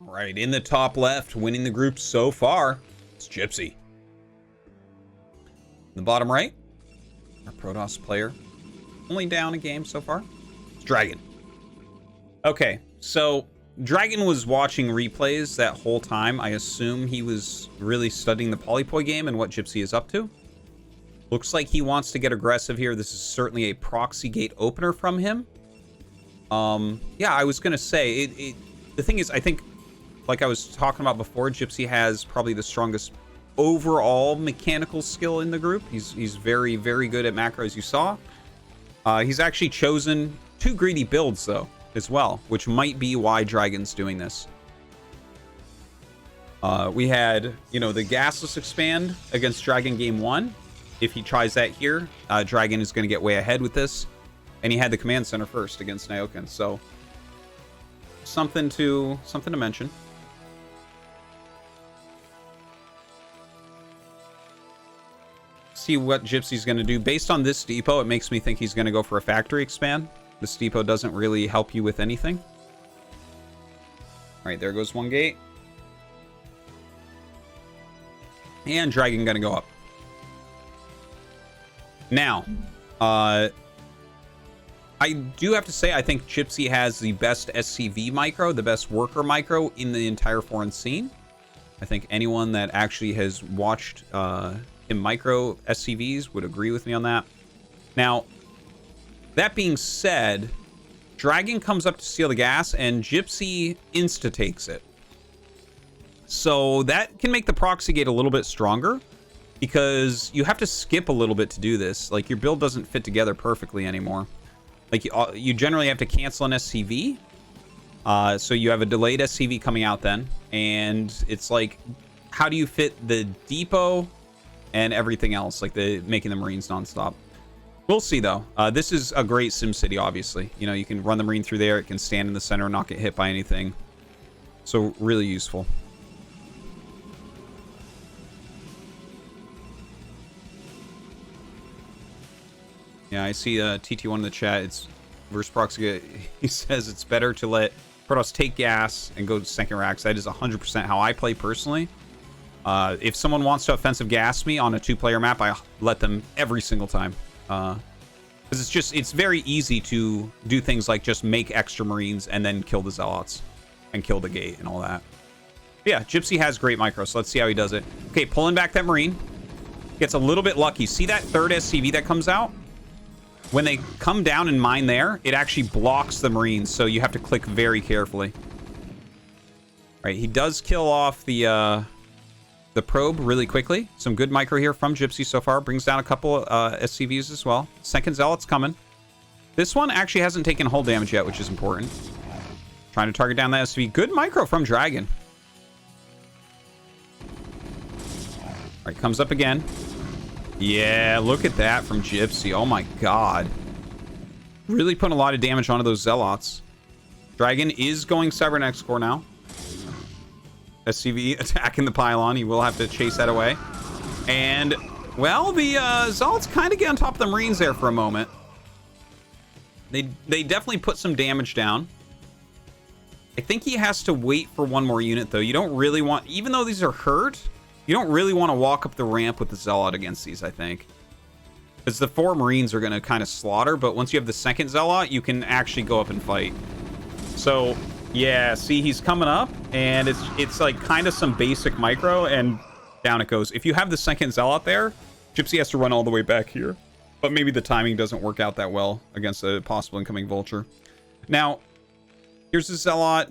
Right in the top left, winning the group so far, it's Gypsy. In the bottom right, our Protoss player, only down a game so far, it's Dragon. Okay, so Dragon was watching replays that whole time. I assume he was really studying the Polypoi game and what Gypsy is up to. Looks like he wants to get aggressive here. This is certainly a proxy gate opener from him. Yeah, I was going to say, the thing is, I think, like I was talking about before, Gypsy has probably the strongest overall mechanical skill in the group. He's very, very good at macro, as you saw. He's actually chosen 2 greedy builds, though, as well, which might be why Dragon's doing this. We had, you know, the gasless expand against Dragon game 1. If he tries that here, Dragon is going to get way ahead with this. And he had the command center first against Nyoken, so something to mention. See what Gypsy's going to do. Based on this depot, it makes me think he's going to go for a factory expand. This depot doesn't really help you with anything. All right, there goes one gate. And Dragon going to go up. Now, I do have to say, I think Gypsy has the best SCV micro, the best worker micro in the entire foreign scene. I think anyone that actually has watched him micro SCVs would agree with me on that. Now, that being said, Dragon comes up to steal the gas, and Gypsy insta-takes it. So that can make the proxy gate a little bit stronger, because you have to skip a little bit to do this. Like, your build doesn't fit together perfectly anymore. Like, you generally have to cancel an SCV. So you have a delayed SCV coming out then. And it's like, how do you fit the depot and everything else? Like, making the Marines nonstop. We'll see, though. This is a great SimCity, obviously. You know, you can run the Marine through there. It can stand in the center and not get hit by anything. So, really useful. Yeah, I see TT1 in the chat. It's versus proxy. He says it's better to let Protoss take gas and go to second racks. That is 100% how I play personally. If someone wants to offensive gas me on a 2-player map, I let them every single time. Because it's very easy to do things like just make extra Marines and then kill the Zealots and kill the gate and all that. But yeah, Gypsy has great micro, so let's see how he does it. Okay, pulling back that Marine. Gets a little bit lucky. See that third SCV that comes out? When they come down and mine there, it actually blocks the Marines, so you have to click very carefully. All right, he does kill off the probe really quickly. Some good micro here from Gypsy so far. Brings down a couple SCVs as well. Second Zealot's coming. This one actually hasn't taken hull damage yet, which is important. Trying to target down that SCV. Good micro from Dragon. All right, comes up again. Yeah, look at that from Gypsy. Oh my god. Really putting a lot of damage onto those Zealots. Dragon is going Cybernex Core now. SCV attacking the pylon. He will have to chase that away. And, well, the Zealots kind of get on top of the Marines there for a moment. They definitely put some damage down. I think he has to wait for one more unit, though. You don't really want... Even though these are hurt, you don't really want to walk up the ramp with the Zealot against these, I think. Because the 4 Marines are going to kind of slaughter, but once you have the second Zealot, you can actually go up and fight. So, yeah, see, he's coming up, and it's like kind of some basic micro, and down it goes. If you have the second Zealot there, Gypsy has to run all the way back here. But maybe the timing doesn't work out that well against a possible incoming Vulture. Now, here's the Zealot.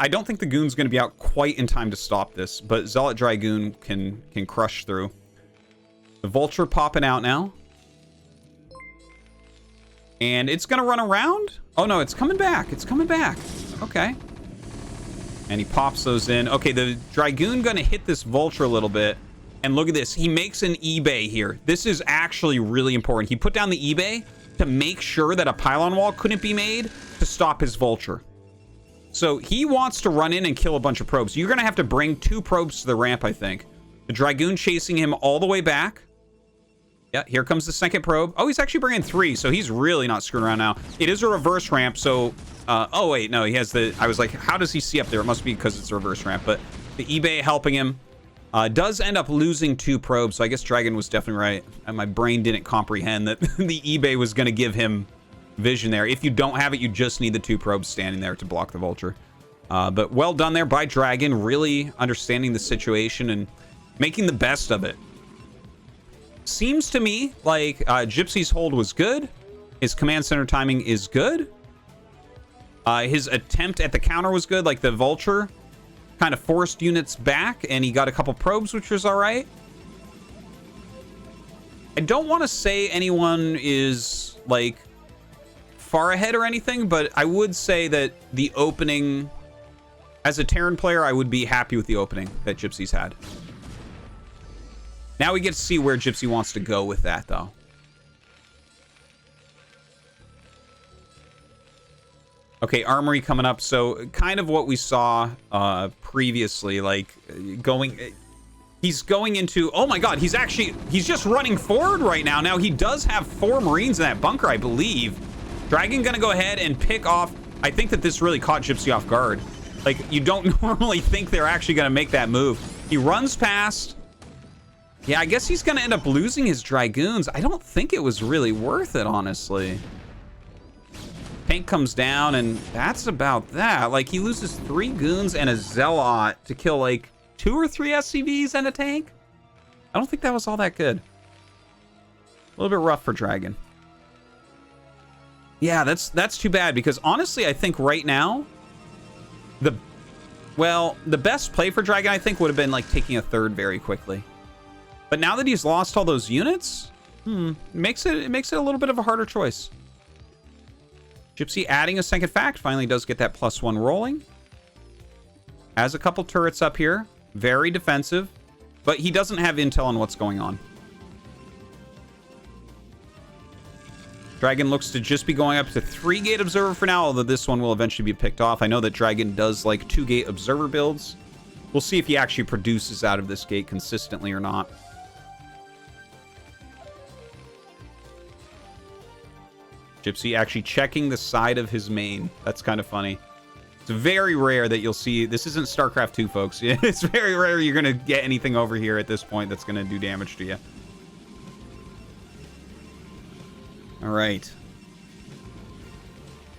I don't think the Goon's going to be out quite in time to stop this, but Zealot Dragoon can crush through. The Vulture popping out now. And it's going to run around? Oh, no, it's coming back. It's coming back. Okay. And he pops those in. Okay, the Dragoon going to hit this Vulture a little bit. And look at this. He makes an eBay here. This is actually really important. He put down the eBay to make sure that a pylon wall couldn't be made to stop his Vulture. So he wants to run in and kill a bunch of probes. You're going to have to bring 2 probes to the ramp, I think. The Dragoon chasing him all the way back. Yeah, here comes the second probe. Oh, he's actually bringing 3, so he's really not screwing around now. It is a reverse ramp, so... oh, wait, no, he has the... I was like, how does he see up there? It must be because it's a reverse ramp, but the eBay helping him. Does end up losing 2 probes, so I guess Dragon was definitely right. And my brain didn't comprehend that the eBay was going to give him vision there. If you don't have it, you just need the 2 probes standing there to block the Vulture. But well done there by Dragon, really understanding the situation and making the best of it. Seems to me like Gypsy's hold was good. His command center timing is good. His attempt at the counter was good. Like the Vulture kind of forced units back and he got a couple probes, which was all right. I don't want to say anyone is like far ahead or anything, but I would say that the opening, as a Terran player, I would be happy with the opening that Gypsy's had. Now we get to see where Gypsy wants to go with that, though. Okay, Armory coming up. So kind of what we saw previously, like going... He's going into... Oh my god, he's just running forward right now. Now, he does have 4 Marines in that bunker, I believe. Dragon gonna go ahead and pick off... I think that this really caught Gypsy off guard. Like, you don't normally think they're actually gonna make that move. He runs past... Yeah, I guess he's going to end up losing his Dragoons. I don't think it was really worth it, honestly. Tank comes down, and that's about that. Like, he loses 3 Goons and a Zealot to kill, like, 2 or 3 SCVs and a tank? I don't think that was all that good. A little bit rough for Dragon. Yeah, that's too bad, because honestly, I think right now, the best play for Dragon, I think, would have been, like, taking a 3rd very quickly. But now that he's lost all those units, it makes it a little bit of a harder choice. Gypsy adding a second fact finally does get that +1 rolling. Has a couple turrets up here. Very defensive. But he doesn't have intel on what's going on. Dragon looks to just be going up to 3-gate observer for now, although this one will eventually be picked off. I know that Dragon does like 2-gate observer builds. We'll see if he actually produces out of this gate consistently or not. Gypsy actually checking the side of his main. That's kind of funny. It's very rare that you'll see... This isn't StarCraft 2, folks. It's very rare you're going to get anything over here at this point that's going to do damage to you. All right.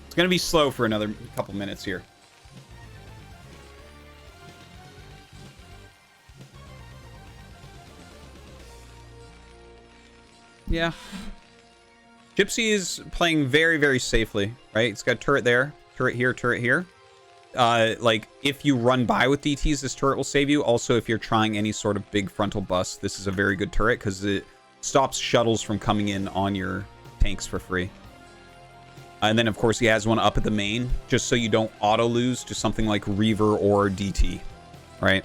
It's going to be slow for another couple minutes here. Yeah. Gypsy is playing very, very safely, right? It's got a turret there, turret here, turret here. Like, if you run by with DTs, this turret will save you. Also, if you're trying any sort of big frontal bust, this is a very good turret because it stops shuttles from coming in on your tanks for free. And then, of course, he has one up at the main, just so you don't auto-lose to something like Reaver or DT, right?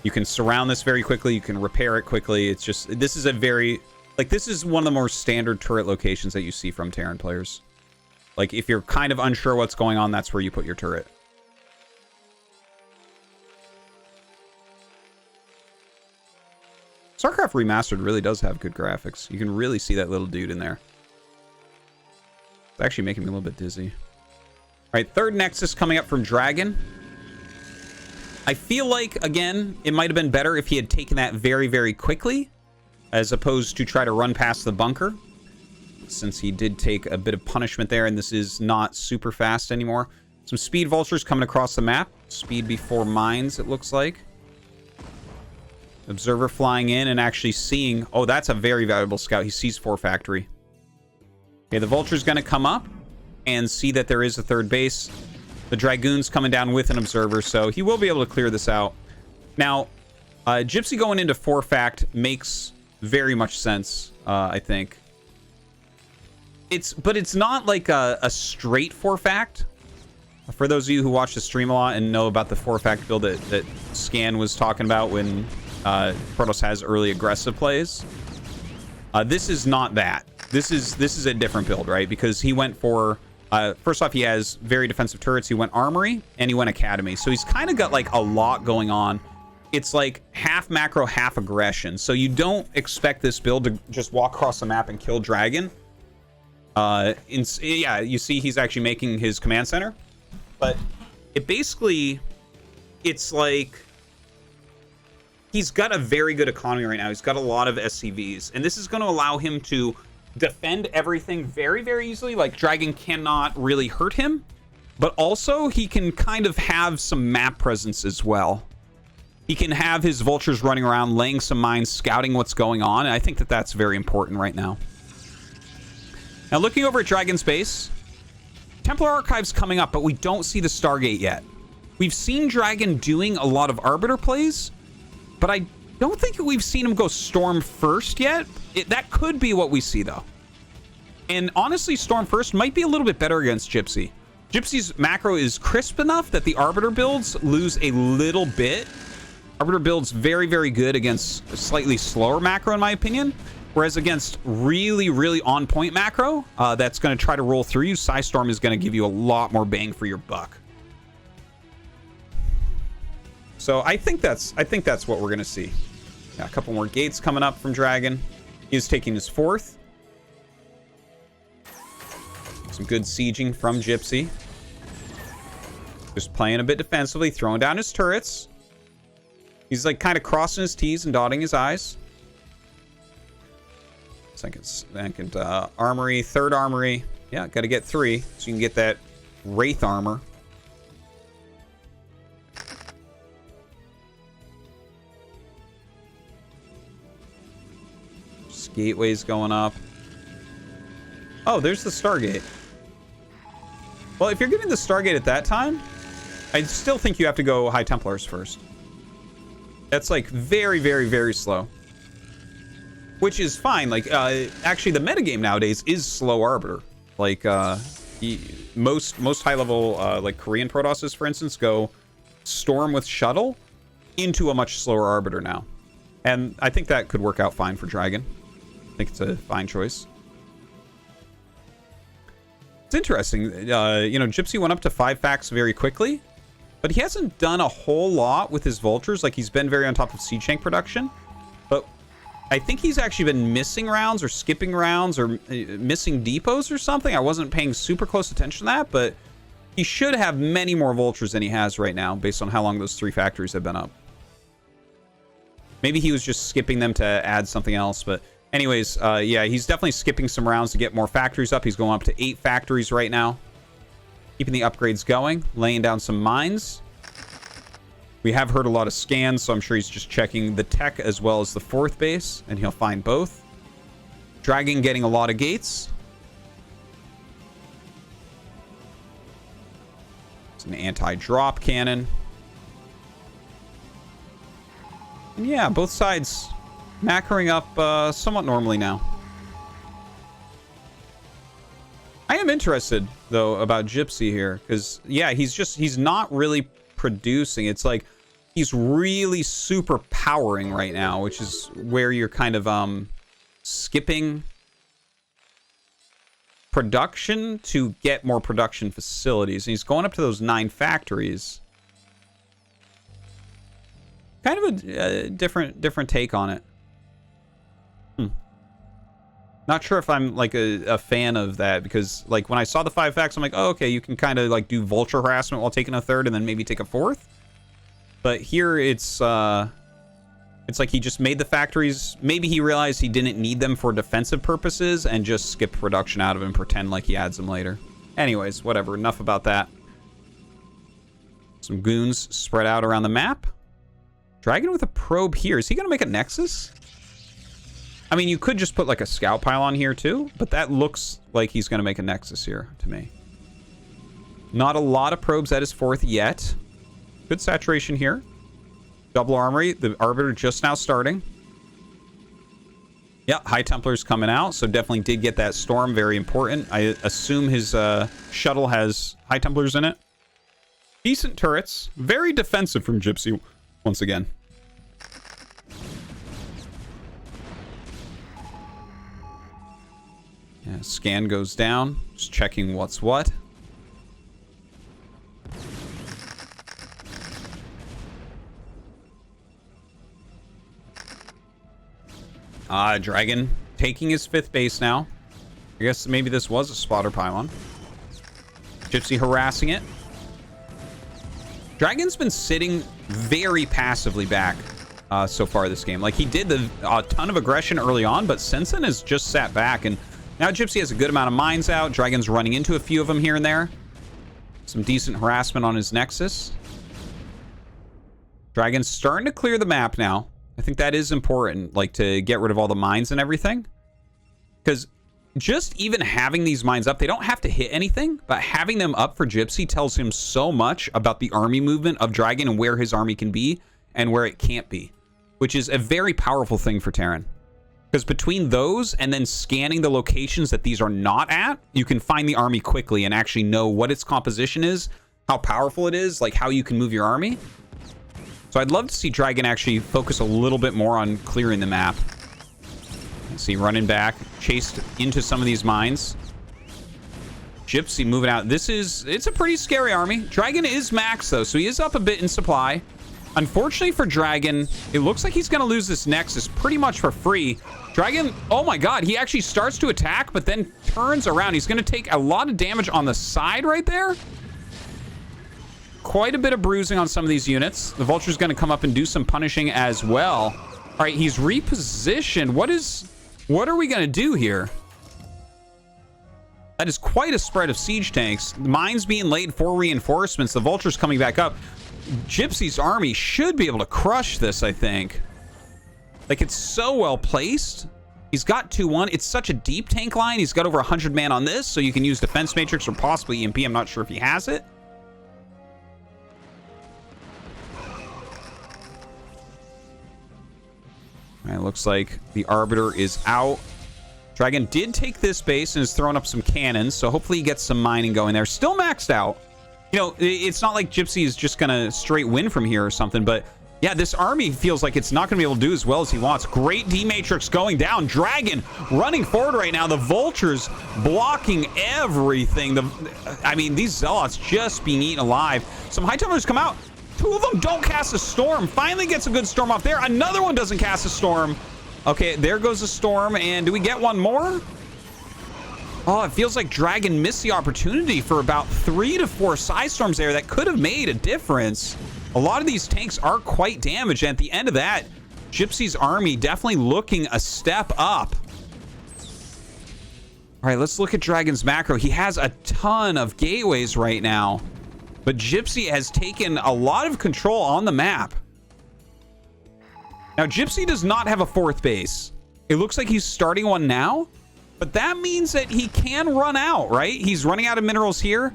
You can surround this very quickly. You can repair it quickly. It's just... This is a very... Like, this is one of the more standard turret locations that you see from Terran players. Like, if you're kind of unsure what's going on, that's where you put your turret. StarCraft Remastered really does have good graphics. You can really see that little dude in there. It's actually making me a little bit dizzy. All right, 3rd Nexus coming up from Dragon. I feel like, again, it might have been better if he had taken that very, very quickly, as opposed to try to run past the bunker, since he did take a bit of punishment there, and this is not super fast anymore. Some speed vultures coming across the map. Speed before mines, it looks like. Observer flying in and actually seeing... Oh, that's a very valuable scout. He sees 4 factory. Okay, the vulture's going to come up and see that there is a 3rd base. The Dragoon's coming down with an observer, so he will be able to clear this out. Now, Gypsy going into 4 fact makes very much sense, I think. But it's not like a straight 4 fact. For those of you who watch the stream a lot and know about the 4 fact build that Scan was talking about when Protoss has early aggressive plays, this is not that. This is a different build, right? Because he went for... first off, he has very defensive turrets. He went Armory, and he went Academy. So he's kind of got, like, a lot going on. it's like half macro, half aggression. So you don't expect this build to just walk across the map and kill Dragon. Yeah, you see he's actually making his command center. But it basically, it's like he's got a very good economy right now. He's got a lot of SCVs. And this is going to allow him to defend everything very, very easily. Like, Dragon cannot really hurt him. But also, he can kind of have some map presence as well. He can have his vultures running around, laying some mines, scouting what's going on. And I think that that's very important right now. Now, looking over at Dragon's base, Templar Archive's coming up, but we don't see the Stargate yet. We've seen Dragon doing a lot of Arbiter plays, but I don't think we've seen him go Storm first yet. That could be what we see, though. And honestly, Storm first might be a little bit better against Gypsy. Gypsy's macro is crisp enough that the Arbiter builds lose a little bit. Arbiter builds very, very good against a slightly slower macro, in my opinion. Whereas against really, really on-point macro, that's going to try to roll through you, Psystorm is going to give you a lot more bang for your buck. So I think that's what we're going to see. Yeah, a couple more gates coming up from Dragon. He's taking his fourth. Some good sieging from Gypsy. Just playing a bit defensively, throwing down his turrets. He's like kind of crossing his T's and dotting his I's. Second armory, third armory. Yeah, got to get 3 so you can get that Wraith armor. Gateway's going up. Oh, there's the Stargate. Well, if you're getting the Stargate at that time, I still think you have to go High Templars first. That's like very, very, very slow. Which is fine. Like, actually, the metagame nowadays is slow Arbiter. Like, most high-level, like, Korean Protosses, for instance, go Storm with Shuttle into a much slower Arbiter now. And I think that could work out fine for Dragon. I think it's a fine choice. It's interesting. You know, Gypsy went up to 5 facts very quickly, but he hasn't done a whole lot with his vultures. Like, he's been very on top of siege tank production, but I think he's actually been missing rounds or skipping rounds or missing depots or something. I wasn't paying super close attention to that, but he should have many more vultures than he has right now based on how long those 3 factories have been up. Maybe he was just skipping them to add something else, but anyways, yeah, he's definitely skipping some rounds to get more factories up. He's going up to 8 factories right now. Keeping the upgrades going, laying down some mines. We have heard a lot of scans, so I'm sure he's just checking the tech as well as the 4th base, and he'll find both. Dragon getting a lot of gates. It's an anti-drop cannon. And yeah, both sides macroing up somewhat normally now. I am interested, though, about Gypsy here, because, yeah, he's not really producing. It's like he's really super powering right now, which is where you're kind of skipping production to get more production facilities. And he's going up to those 9 factories. Kind of a different take on it. Not sure if I'm like a fan of that, because like when I saw the 5 facts, I'm like, oh, okay, you can kind of like do vulture harassment while taking a 3rd and then maybe take a 4th. But here it's like he just made the factories. Maybe he realized he didn't need them for defensive purposes and just skip production out of them and pretend like he adds them later. Anyways, whatever. Enough about that. Some goons spread out around the map. Dragon with a probe here. Is he going to make a Nexus? I mean, you could just put like a scout pylon here too, but that looks like he's going to make a Nexus here to me. Not a lot of probes at his 4th yet. Good saturation here. Double armory. The Arbiter just now starting. Yeah, High Templar's coming out, so definitely did get that Storm. Very important. I assume his shuttle has High Templars in it. Decent turrets. Very defensive from Gypsy once again. Yeah, scan goes down. Just checking what's what. Dragon taking his 5th base now. I guess maybe this was a spotter pylon. Gypsy harassing it. Dragon's been sitting very passively back so far this game. Like, he did a ton of aggression early on, but since then has just sat back. And now Gypsy has a good amount of mines out. Dragon's running into a few of them here and there. Some decent harassment on his Nexus. Dragon's starting to clear the map now. I think that is important, like, to get rid of all the mines and everything. Because just even having these mines up, they don't have to hit anything, but having them up for Gypsy tells him so much about the army movement of Dragon and where his army can be and where it can't be, which is a very powerful thing for Terran. Because between those and then scanning the locations that these are not at, you can find the army quickly and actually know what its composition is, how powerful it is, like how you can move your army. So I'd love to see Dragon actually focus a little bit more on clearing the map. See, running back, chased into some of these mines. Gypsy moving out. It's a pretty scary army. Dragon is max, though, so he is up a bit in supply. Unfortunately for Dragon, it looks like he's going to lose this Nexus pretty much for free. Dragon, oh my god, he actually starts to attack, but then turns around. He's going to take a lot of damage on the side right there. Quite a bit of bruising on some of these units. The Vulture's going to come up and do some punishing as well. All right, he's repositioned. What are we going to do here? That is quite a spread of siege tanks. Mines being laid for reinforcements. The Vulture's coming back up. Gypsy's army should be able to crush this, I think. Like, it's so well placed. He's got 2-1. It's such a deep tank line. He's got over 100 man on this, so you can use Defense Matrix or possibly EMP. I'm not sure if he has it. All right, looks like the Arbiter is out. Dragon did take this base and is throwing up some cannons, so hopefully he gets some mining going there. Still maxed out. You know, it's not like Gypsy is just going to straight win from here or something, but yeah, this army feels like it's not going to be able to do as well as he wants. Great D-Matrix going down. Dragon running forward right now. The Vultures blocking everything. I mean, these Zealots just being eaten alive. Some High Templars come out. 2 of them don't cast a storm. Finally gets a good storm off there. Another one doesn't cast a storm. Okay, there goes a storm. And do we get one more? Oh, it feels like Dragon missed the opportunity for about 3 to 4 Psy Storms there that could have made a difference. A lot of these tanks are quite damaged. And at the end of that, Gypsy's army definitely looking a step up. All right, let's look at Dragon's macro. He has a ton of gateways right now. But Gypsy has taken a lot of control on the map. Now, Gypsy does not have a 4th base. It looks like he's starting one now. But that means that he can run out, right? He's running out of minerals here.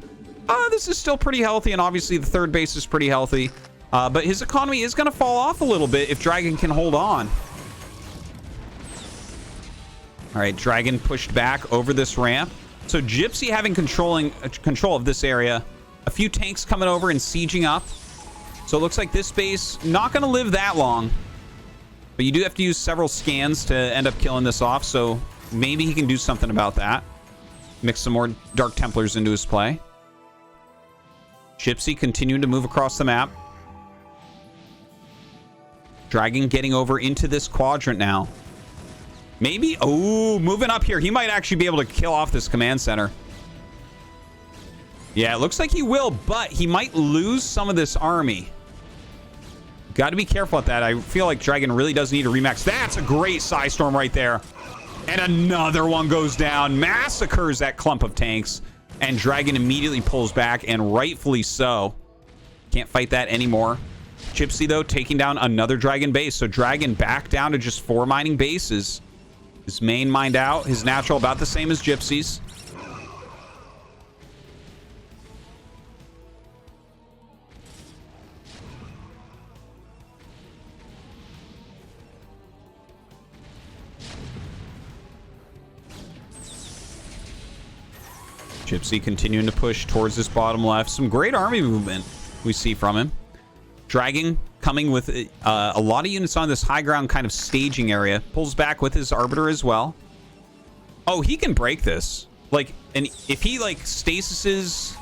This is still pretty healthy, and obviously the 3rd base is pretty healthy. But his economy is going to fall off a little bit if Dragon can hold on. All right, Dragon pushed back over this ramp. So Gypsy having control of this area. A few tanks coming over and sieging up. So it looks like this base not going to live that long. But you do have to use several scans to end up killing this off. So maybe he can do something about that. Mix some more Dark Templars into his play. Gypsy continuing to move across the map. Dragon getting over into this quadrant now. Maybe. Oh, moving up here. He might actually be able to kill off this command center. Yeah, it looks like he will, but he might lose some of this army. Got to be careful at that. I feel like Dragon really does need a remax. That's a great Psy Storm right there. And another one goes down. Massacres that clump of tanks. And Dragon immediately pulls back, and rightfully so. Can't fight that anymore. Gypsy, though, taking down another Dragon base. So Dragon back down to just 4 mining bases. His main mined out. His natural about the same as Gypsy's. Gypsy continuing to push towards this bottom left. Some great army movement we see from him. Dragon coming with a lot of units on this high ground kind of staging area. Pulls back with his Arbiter as well. Oh, he can break this. Like, and if he, like, stasises,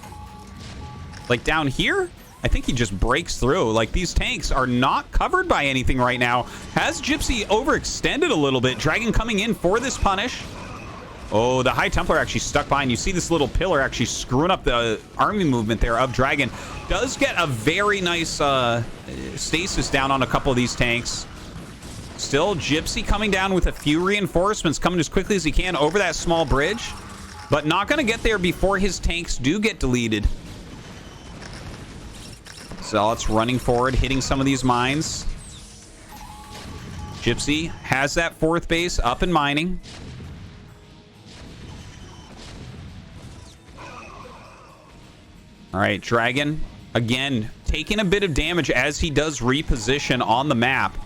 like, down here, I think he just breaks through. Like, these tanks are not covered by anything right now. Has Gypsy overextended a little bit? Dragon coming in for this punish. Oh, the High Templar actually stuck behind. You see this little pillar actually screwing up the army movement there of Dragon. Does get a very nice stasis down on a couple of these tanks. Still, Gypsy coming down with a few reinforcements, coming as quickly as he can over that small bridge. But not going to get there before his tanks do get deleted. Zealots running forward, hitting some of these mines. Gypsy has that fourth base up and mining. All right, Dragon, again, taking a bit of damage as he does reposition on the map.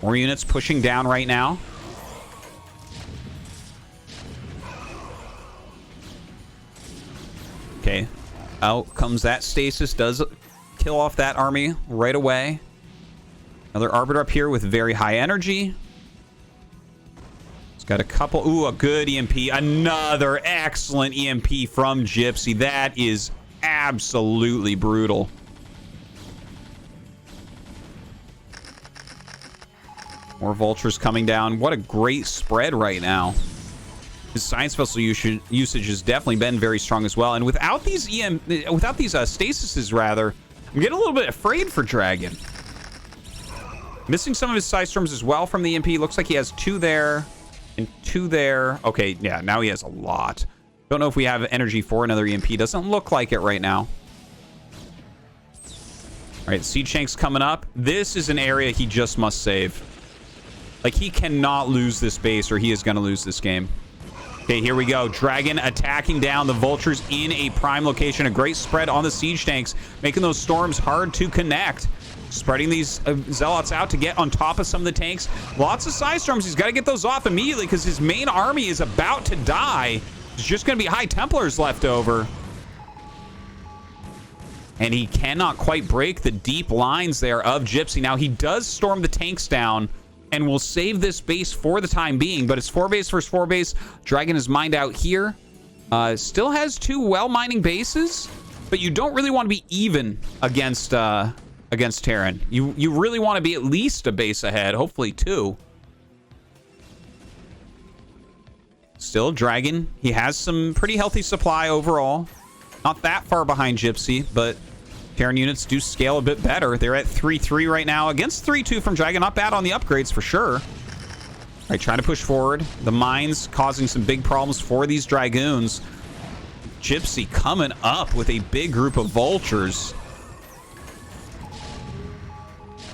More units pushing down right now. Okay, out comes that stasis, does kill off that army right away. Another Arbiter up here with very high energy. It's got a couple, ooh, a good EMP. Another excellent EMP from Gypsy. That is absolutely brutal. More vultures coming down. What a great spread right now. His science vessel usage has definitely been very strong as well. And without these stasises, rather, I'm getting a little bit afraid for Dragon. Missing some of his psi storms as well from the EMP. Looks like he has 2 there and 2 there. Okay, yeah, now he has a lot. Don't know if we have energy for another EMP. Doesn't look like it right now. All right, siege tanks coming up. This is an area he just must save. Like, he cannot lose this base or he is going to lose this game. Okay, here we go. Dragon attacking down the vultures in a prime location. A great spread on the siege tanks, making those storms hard to connect. Spreading these zealots out to get on top of some of the tanks. Lots of psi storms. He's got to get those off immediately because his main army is about to die. There's just going to be High Templars left over. And he cannot quite break the deep lines there of Gypsy. Now, he does storm the tanks down and will save this base for the time being. But it's 4 base versus 4 base. Dragon is mined out here. Still has 2 well mining bases. But you don't really want to be even against Terran. You really want to be at least a base ahead. Hopefully 2. Still, Dragon, he has some pretty healthy supply overall. Not that far behind Gypsy, but Terran units do scale a bit better. They're at 3-3 right now against 3-2 from Dragon. Not bad on the upgrades for sure. All right, trying to push forward. The mines causing some big problems for these Dragoons. Gypsy coming up with a big group of vultures.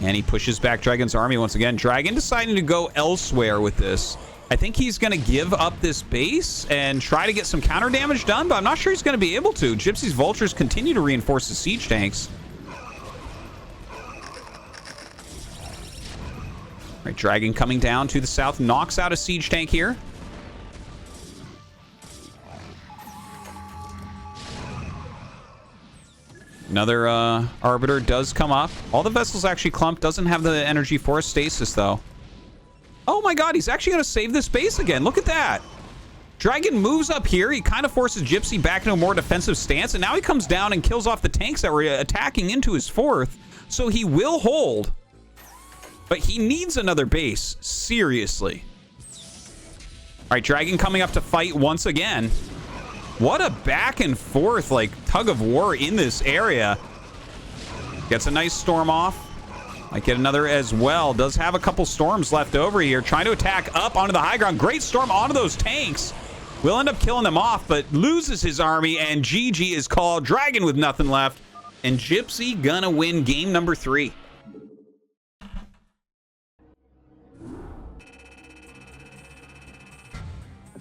And he pushes back Dragon's army once again. Dragon deciding to go elsewhere with this. I think he's going to give up this base and try to get some counter damage done, but I'm not sure he's going to be able to. Gypsy's vultures continue to reinforce the siege tanks. All right, Dragon coming down to the south, knocks out a siege tank here. Another Arbiter does come up. All the vessels actually clump. Doesn't have the energy for a stasis, though. Oh my god, he's actually going to save this base again. Look at that. Dragon moves up here. He kind of forces Gypsy back into a more defensive stance. And now he comes down and kills off the tanks that were attacking into his 4th. So he will hold. But he needs another base. Seriously. All right, Dragon coming up to fight once again. What a back and forth, like, tug of war in this area. Gets a nice storm off. Might get another as well. Does have a couple storms left over here. Trying to attack up onto the high ground. Great storm onto those tanks. Will end up killing them off, but loses his army. And GG is called. Dragon with nothing left. And Gypsy gonna win game number 3.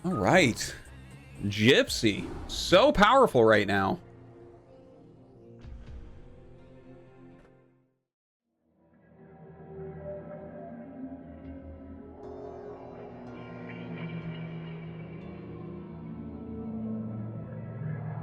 All right. Gypsy. So powerful right now.